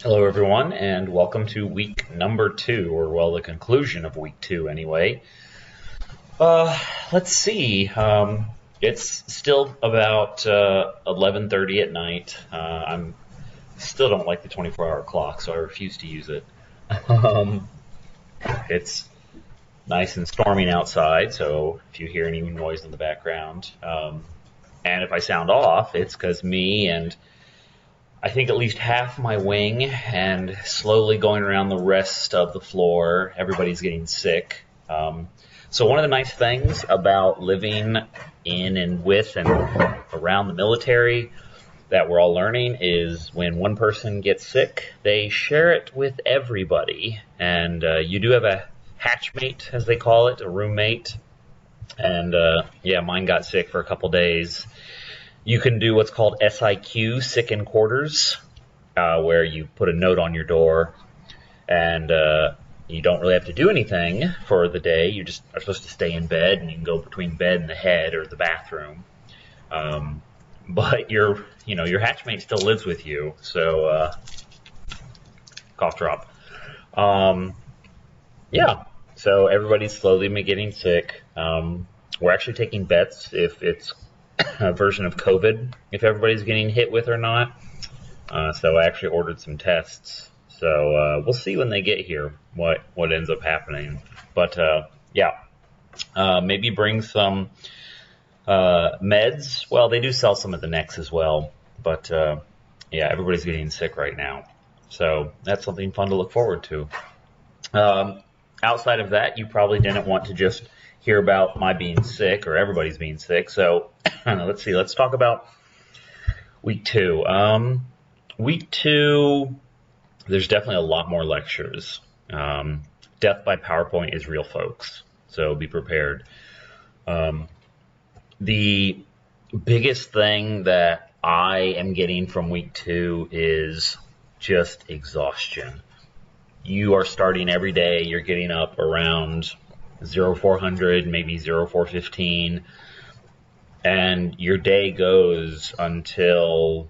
Hello, everyone, and welcome to week number 2, or the conclusion of week 2 anyway. Let's see. It's still about 11:30 at night. I'm still don't like the 24-hour clock, so I refuse to use it. Um, it's nice and storming outside, so if you hear any noise in the background, and if I sound off, it's because me and I think at least half my wing and slowly going around the rest of the floor, everybody's getting sick. So one of the nice things about living in and with and around the military that we're all learning is when one person gets sick, they share it with everybody. And you do have a hatchmate, as they call it, a roommate. And yeah, mine got sick for a couple days. You can do what's called SIQ, sick in quarters, where you put a note on your door and you don't really have to do anything for the day. You just are supposed to stay in bed, and you can go between bed and the head or the bathroom. But your hatchmate still lives with you, so cough drop. Yeah, so everybody's slowly been getting sick. We're actually taking bets if it's a version of COVID, if everybody's getting hit with or not. So I actually ordered some tests. So we'll see when they get here what ends up happening. But yeah, maybe bring some meds. Well, they do sell some at the Nex as well. But yeah, everybody's getting sick right now. So that's something fun to look forward to. Outside of that, you probably didn't want to just hear about my being sick or everybody's being sick. So let's see. Let's talk about week 2. Week 2, there's definitely a lot more lectures. Death by PowerPoint is real, folks. So be prepared. The biggest thing that I am getting from week 2 is just exhaustion. You are starting every day. You're getting up around 0400, maybe 0415, and your day goes until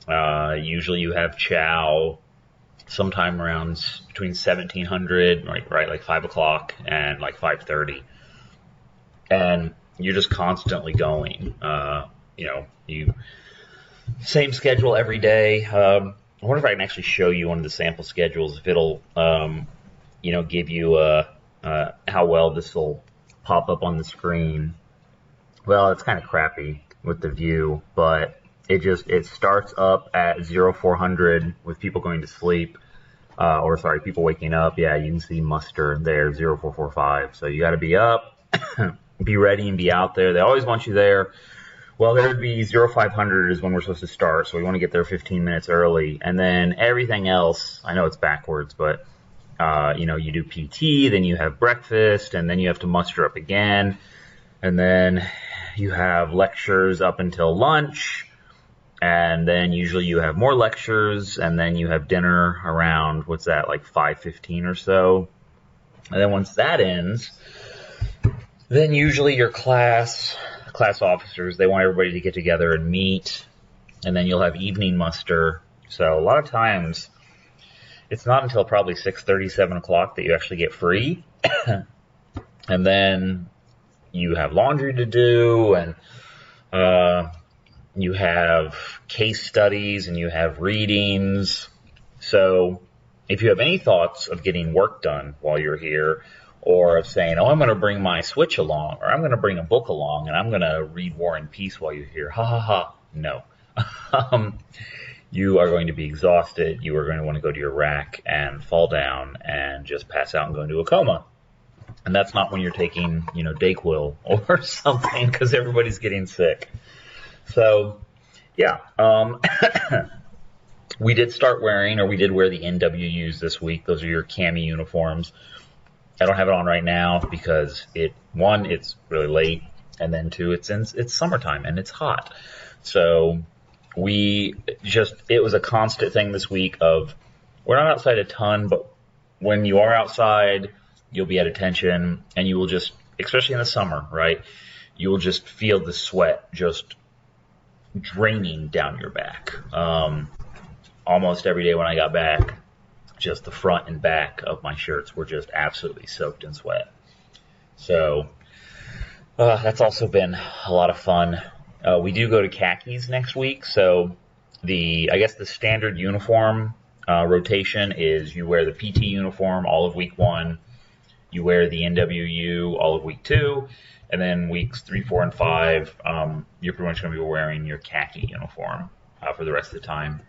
usually you have chow sometime around between 1700, like 5 o'clock and like 5:30, and you're just constantly going. You same schedule every day. I wonder if I can actually show you one of the sample schedules, if it'll give you how well this will pop up on the screen. Well, it's kind of crappy with the view, but it starts up at 0400 with people going to sleep, people waking up. Yeah, you can see muster there, 0445. So you got to be up, be ready, and be out there. They always want you there. Well, there would be 0500 is when we're supposed to start, so we want to get there 15 minutes early. And then everything else, I know it's backwards, but you do PT, then you have breakfast, and then you have to muster up again. And then you have lectures up until lunch, and then usually you have more lectures, and then you have dinner around, like 5:15 or so. And then once that ends, then usually your class officers, they want everybody to get together and meet, and then you'll have evening muster. So a lot of times, it's not until probably 6:30, 7 o'clock that you actually get free. And then you have laundry to do, and you have case studies, and you have readings. So if you have any thoughts of getting work done while you're here, or of saying, oh, I'm going to bring my Switch along, or I'm going to bring a book along, and I'm going to read War and Peace while you're here, ha ha ha, no. You are going to be exhausted. You are going to want to go to your rack and fall down and just pass out and go into a coma. And that's not when you're taking, Dayquil or something, because everybody's getting sick. So, yeah. We did wear the NWUs this week. Those are your cami uniforms. I don't have it on right now because it's really late, and then 2, it's summertime and it's hot. So it was a constant thing this week of, we're not outside a ton, but when you are outside, you'll be at attention, and you will just, especially in the summer, right? You will just feel the sweat just draining down your back. almost every day when I got back, just the front and back of my shirts were just absolutely soaked in sweat. So that's also been a lot of fun. We do go to khakis next week, so I guess the standard uniform rotation is you wear the PT uniform all of week 1, you wear the NWU all of week 2, and then weeks 3, 4, and 5, you're pretty much going to be wearing your khaki uniform for the rest of the time.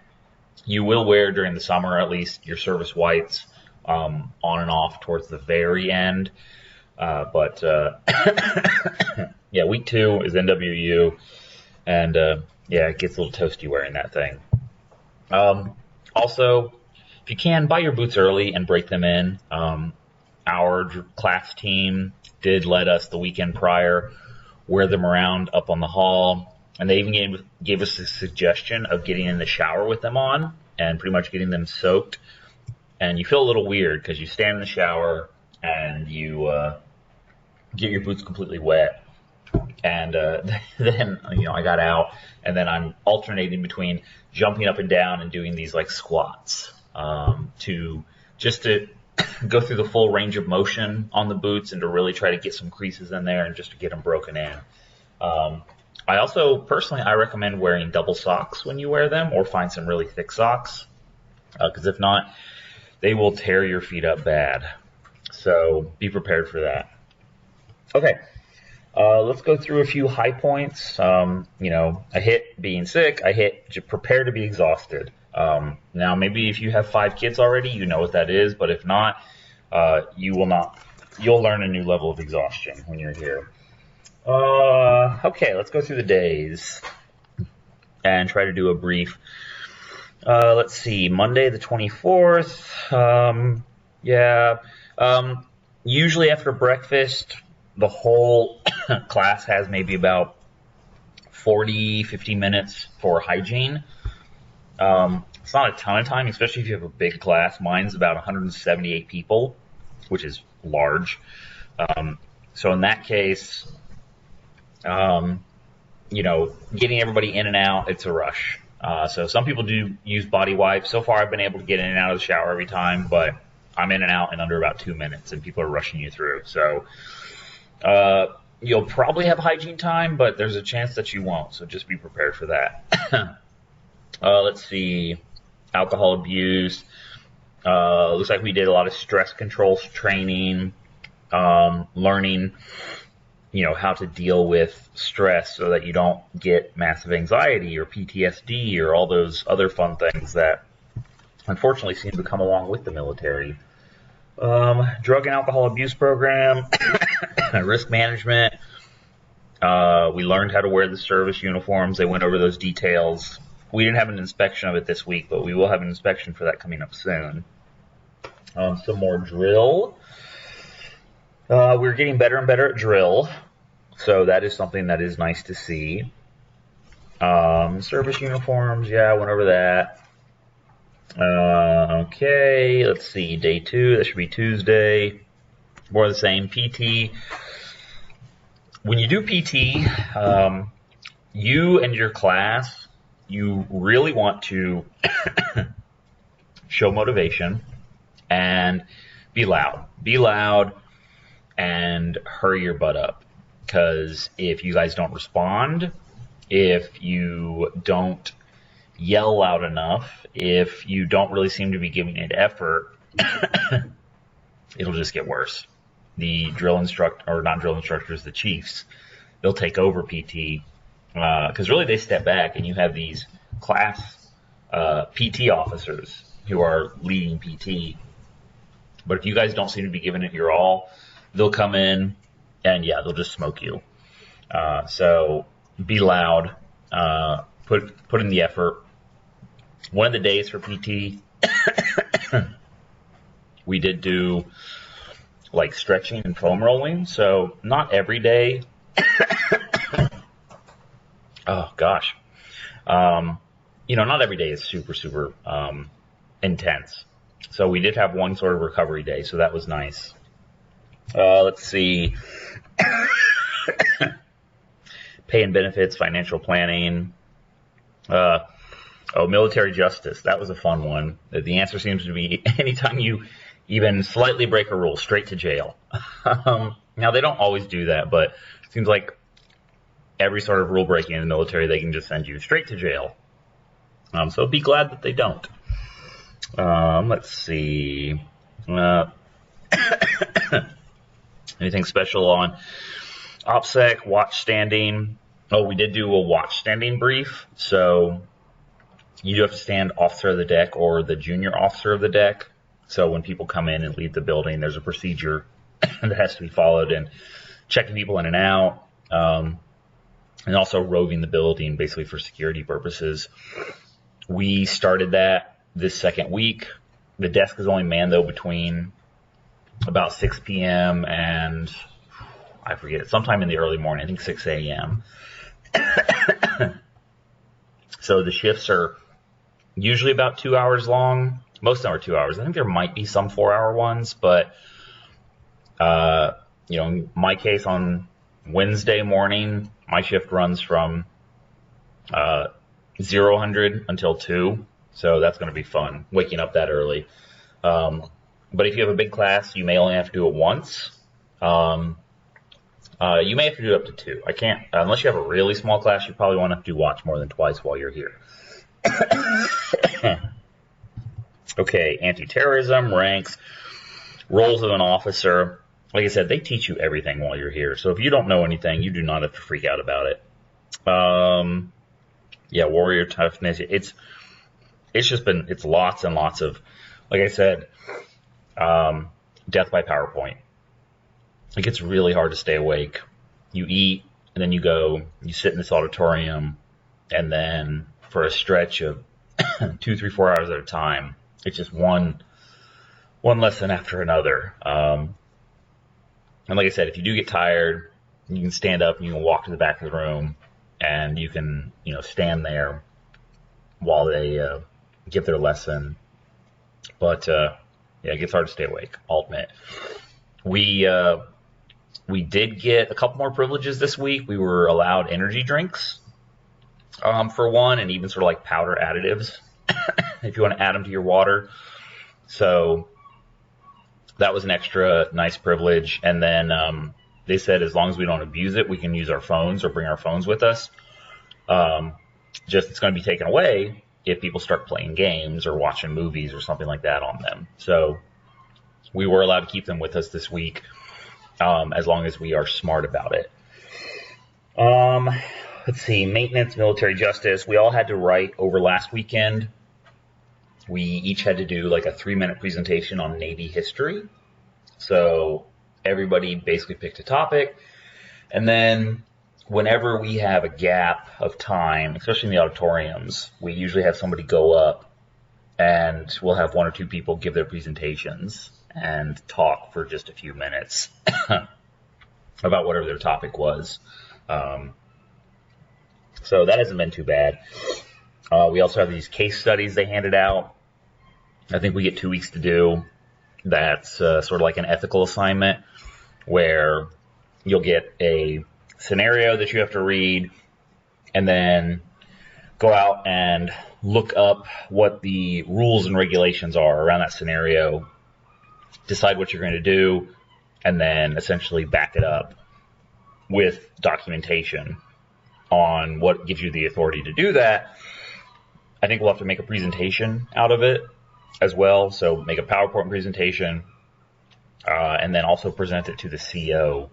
You will wear during the summer at least your service whites on and off towards the very end. But yeah, week 2 is NWU, and yeah, it gets a little toasty wearing that thing. Also, if you can, buy your boots early and break them in. Our class team did let us the weekend prior wear them around up on the hall. And they even gave us the suggestion of getting in the shower with them on and pretty much getting them soaked. And you feel a little weird because you stand in the shower and you get your boots completely wet. And then, I got out, and then I'm alternating between jumping up and down and doing these like squats to go through the full range of motion on the boots and to really try to get some creases in there and just to get them broken in. I also, personally, I recommend wearing double socks when you wear them, or find some really thick socks, because if not, they will tear your feet up bad. So be prepared for that. Okay, let's go through a few high points. I hit being sick. I hit prepare to be exhausted. Now, maybe if you have 5 kids already, you know what that is, but if not, you will not. You'll learn a new level of exhaustion when you're here. Okay, let's go through the days and try to do a brief. Let's see, Monday the 24th. Usually after breakfast, the whole class has maybe about 40-50 minutes for hygiene. It's not a ton of time, especially if you have a big class. Mine's about 178 people, which is large. So in that case, getting everybody in and out, it's a rush. So some people do use body wipes. So far, I've been able to get in and out of the shower every time, but I'm in and out in under about 2 minutes, and people are rushing you through. So you'll probably have hygiene time, but there's a chance that you won't. So just be prepared for that. Let's see, alcohol abuse. Looks like we did a lot of stress control training, learning how to deal with stress so that you don't get massive anxiety or PTSD or all those other fun things that unfortunately seem to come along with the military. Drug and alcohol abuse program, risk management. We learned how to wear the service uniforms. They went over those details. We didn't have an inspection of it this week, but we will have an inspection for that coming up soon. Some more drill. We're getting better and better at drill, so that is something that is nice to see. Service uniforms, yeah, I went over that. Okay, let's see, day 2, that should be Tuesday. More of the same, PT. When you do PT, you and your class, you really want to show motivation and be loud. Be loud and hurry your butt up. Because if you guys don't respond, if you don't yell loud enough, if you don't really seem to be giving it effort, it'll just get worse. The the chiefs, they'll take over PT. Because really they step back and you have these class PT officers who are leading PT. But if you guys don't seem to be giving it your all, they'll come in and they'll just smoke you. So be loud, put in the effort. One of the days for PT, we did do like stretching and foam rolling. So not every day. Oh gosh. Not every day is super intense. So we did have one sort of recovery day, so that was nice. Let's see. Pay and benefits, financial planning. Oh, military justice. That was a fun one. The answer seems to be anytime you even slightly break a rule, straight to jail. Now, they don't always do that, but it seems like every sort of rule breaking in the military, they can just send you straight to jail. So be glad that they don't. Let's see. Anything special on OPSEC, watch standing? Oh, we did do a watch standing brief. So you do have to stand officer of the deck or the junior officer of the deck. So when people come in and leave the building, there's a procedure that has to be followed, and checking people in and out, and also roving the building basically for security purposes. We started that this second week. The desk is only manned, though, between about 6 p.m. and, I forget, sometime in the early morning, I think 6 a.m. So the shifts are usually about 2 hours long. Most of them are 2 hours. I think there might be some 4-hour ones, but, in my case, on Wednesday morning, my shift runs from 00:00 until 2, so that's going to be fun, waking up that early. But if you have a big class, you may only have to do it once. You may have to do it up to 2. I can't, unless you have a really small class, you probably won't have to do watch more than twice while you're here. Okay, anti-terrorism, ranks, roles of an officer. Like I said, they teach you everything while you're here. So if you don't know anything, you do not have to freak out about it. Warrior toughness. It's lots and lots of, like I said, death by PowerPoint. It gets really hard to stay awake. You eat, and then you sit in this auditorium, and then for a stretch of 2, 3, 4 hours at a time, it's just one lesson after another. And like I said, if you do get tired, you can stand up and you can walk to the back of the room, and you can, stand there while they give their lesson. But it gets hard to stay awake, I'll admit. We did get a couple more privileges this week. We were allowed energy drinks, for one, and even sort of like powder additives if you want to add them to your water. So that was an extra nice privilege. And then they said as long as we don't abuse it, we can use our phones or bring our phones with us. Just it's going to be taken away if people start playing games or watching movies or something like that on them. So we were allowed to keep them with us this week, as long as we are smart about it. Let's see, maintenance, military justice. We all had to write over last weekend. We each had to do like a 3-minute presentation on Navy history. So everybody basically picked a topic. And then whenever we have a gap of time, especially in the auditoriums, we usually have somebody go up, and we'll have 1 or 2 people give their presentations and talk for just a few minutes about whatever their topic was. So that hasn't been too bad. We also have these case studies they handed out. I think we get 2 weeks to do. That's sort of like an ethical assignment where you'll get a scenario that you have to read and then go out and look up what the rules and regulations are around that scenario, decide what you're going to do, and then essentially back it up with documentation on what gives you the authority to do that. I think we'll have to make a presentation out of it as well. So make a PowerPoint presentation, and then also present it to the CO.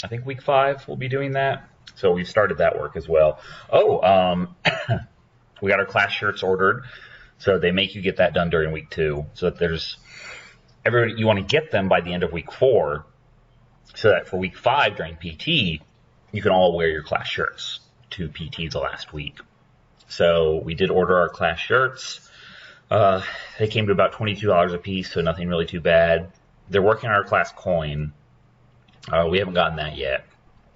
I think week 5 we'll be doing that. So we've started that work as well. We got our class shirts ordered. So they make you get that done during week 2. So that there's everybody, you want to get them by the end of week 4, so that for week 5 during PT, you can all wear your class shirts to PT the last week. So we did order our class shirts. They came to about $22 a piece, so nothing really too bad. They're working on our class coin. We haven't gotten that yet.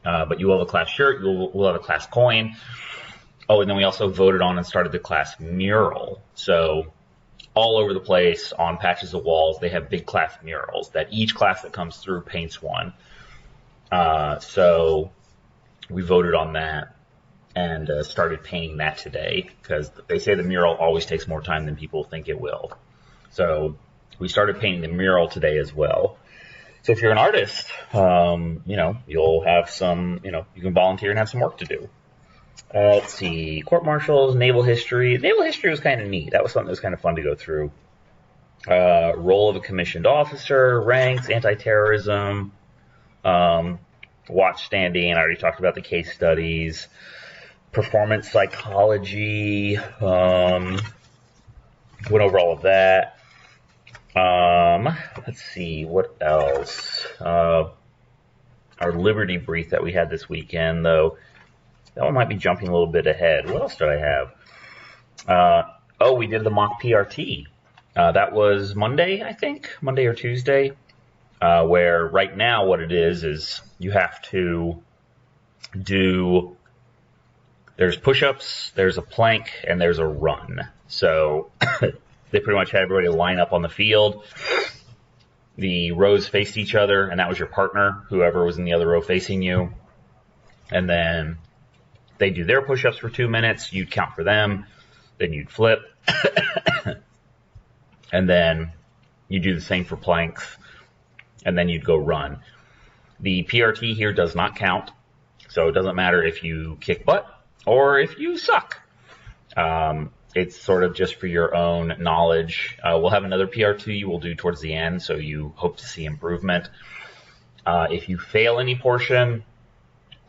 But you will have a class shirt, we'll have a class coin. Oh, and then we also voted on and started the class mural. So all over the place on patches of walls, they have big class murals that each class that comes through paints one. So we voted on that. and started painting that today because they say the mural always takes more time than people think it will. So we started painting the mural today as well. So if you're an artist, you'll have some, you can volunteer and have some work to do. Let's see, court-martials, naval history. Naval history was kind of neat. That was something that was kind of fun to go through. Role of a commissioned officer, ranks, anti-terrorism, watch standing. I already talked about the case studies. Performance psychology. Went over all of that. Let's see, what else? Our Liberty brief that we had this weekend, though, that one might be jumping a little bit ahead. What else did I have? We did the mock PRT. That was Monday, I think, Monday or Tuesday, where right now what it is you have to do, there's push-ups, there's a plank, and there's a run. So they pretty much had everybody line up on the field. The rows faced each other, and that was your partner, whoever was in the other row facing you. And then they do their push-ups for 2 minutes. You'd count for them. Then you'd flip. And then you do the same for planks. And then you'd go run. The PRT here does not count. So it doesn't matter if you kick butt or if you suck. It's sort of just for your own knowledge. We'll have another PRT we'll do towards the end, so you hope to see improvement. If you fail any portion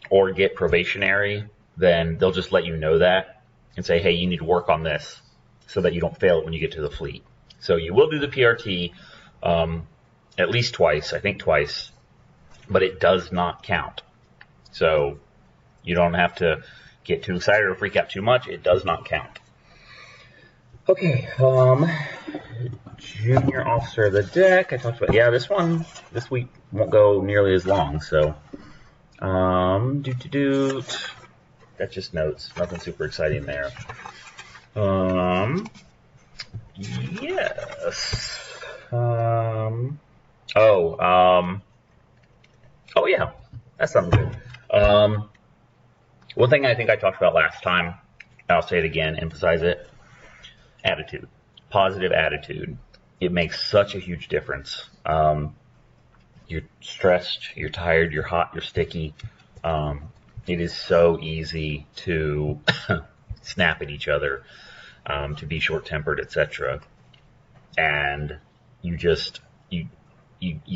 or get probationary, then they'll just let you know that and say, hey, you need to work on this so that you don't fail it when you get to the fleet. So you will do the PRT at least twice, I think twice, but it does not count. So you don't have to get too excited or freak out too much. It does not count. Okay, junior officer of the deck, I talked about, this week won't go nearly as long, so, that's just notes, nothing super exciting there. Yes, yeah, that's something good. One thing I think I talked about last time, I'll say it again, emphasize it. Attitude, positive attitude. It makes such a huge difference. You're stressed, you're tired, you're hot, you're sticky. It is so easy to snap at each other, to be short-tempered, etc. And you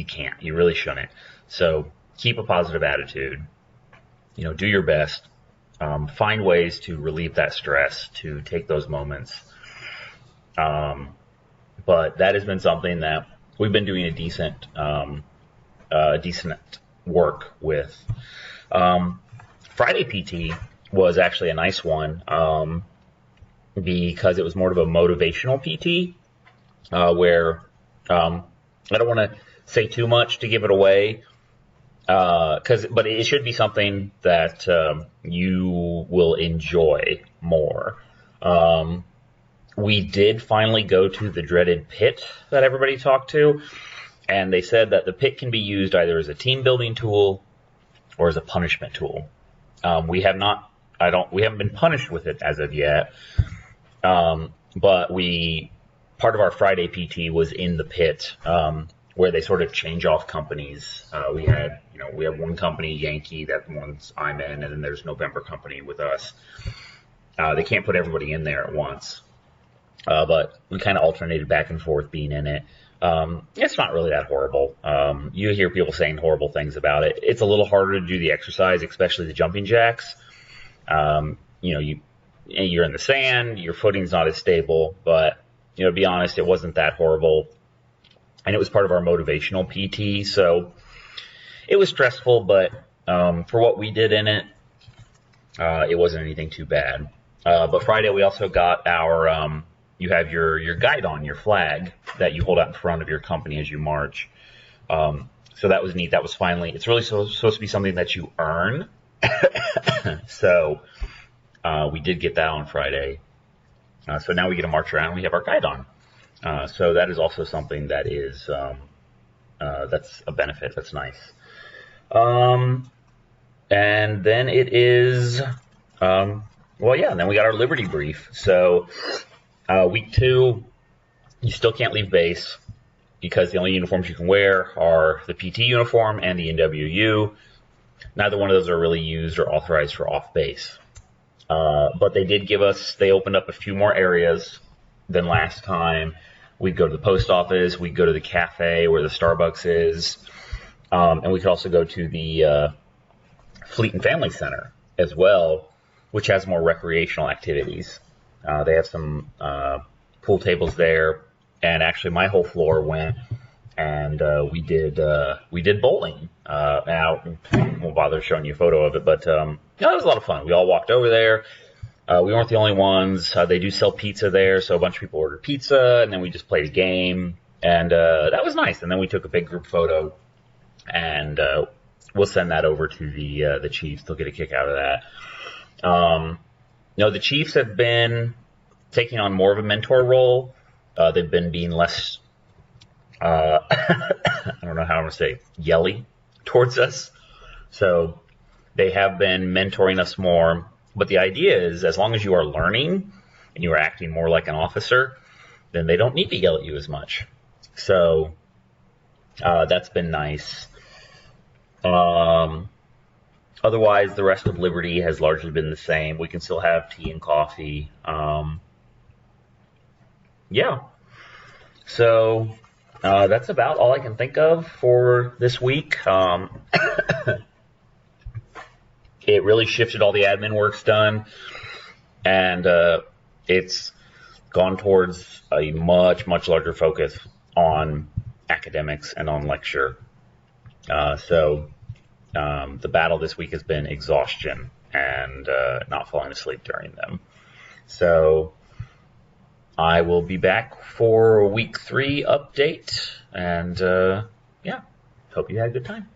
can't. You really shouldn't. So keep a positive attitude. Do your best. Find ways to relieve that stress, to take those moments. But that has been something that we've been doing a decent work with. Friday PT was actually a nice one, because it was more of a motivational PT, where, I don't want to say too much to give it away, but it should be something that, you will enjoy more. We did finally go to the dreaded pit that everybody talked to, and they said that the pit can be used either as a team building tool or as a punishment tool. We haven't been punished with it as of yet, but part of our Friday PT was in the pit, where they sort of change off companies. We have one company, Yankee, that one's I'm in, and then there's November company with us. They can't put everybody in there at once. But we kind of alternated back and forth being in it. It's not really that horrible. You hear people saying horrible things about it. It's a little harder to do the exercise, especially the jumping jacks. You're in the sand, your footing's not as stable, but, to be honest, it wasn't that horrible. And it was part of our motivational PT, so it was stressful, but for what we did in it, it wasn't anything too bad. But Friday we also got our... you have your guidon, your flag that you hold out in front of your company as you march. So that was neat. That was finally, it's really supposed to be something that you earn. So we did get that on Friday. So now we get to march around. We have our guidon. So that is also something that is, that's a benefit. That's nice. And then it is Well, yeah, and then we got our Liberty brief. So week 2, you still can't leave base because the only uniforms you can wear are the PT uniform and the NWU. Neither one of those are really used or authorized for off base. But they opened up a few more areas than last time. We'd go to the post office, we'd go to the cafe where the Starbucks is, and we could also go to the Fleet and Family Center as well, which has more recreational activities. They have some pool tables there, and actually my whole floor went, and we did bowling. Now, I won't bother showing you a photo of it, but it was a lot of fun. We all walked over there. We weren't the only ones. They do sell pizza there, so a bunch of people ordered pizza, and then we just played a game, and that was nice. And then we took a big group photo, and we'll send that over to the Chiefs. They'll get a kick out of that. The Chiefs have been taking on more of a mentor role. They've been being less, I don't know how I'm going to say, yelly towards us. So they have been mentoring us more. But the idea is, as long as you are learning and you are acting more like an officer, then they don't need to yell at you as much. So that's been nice. Otherwise, the rest of Liberty has largely been the same. We can still have tea and coffee. Yeah. So that's about all I can think of for this week. It really shifted all the admin work's done, and it's gone towards a much, much larger focus on academics and on lecture. So the battle this week has been exhaustion and not falling asleep during them. So I will be back for week 3 update, and yeah, hope you had a good time.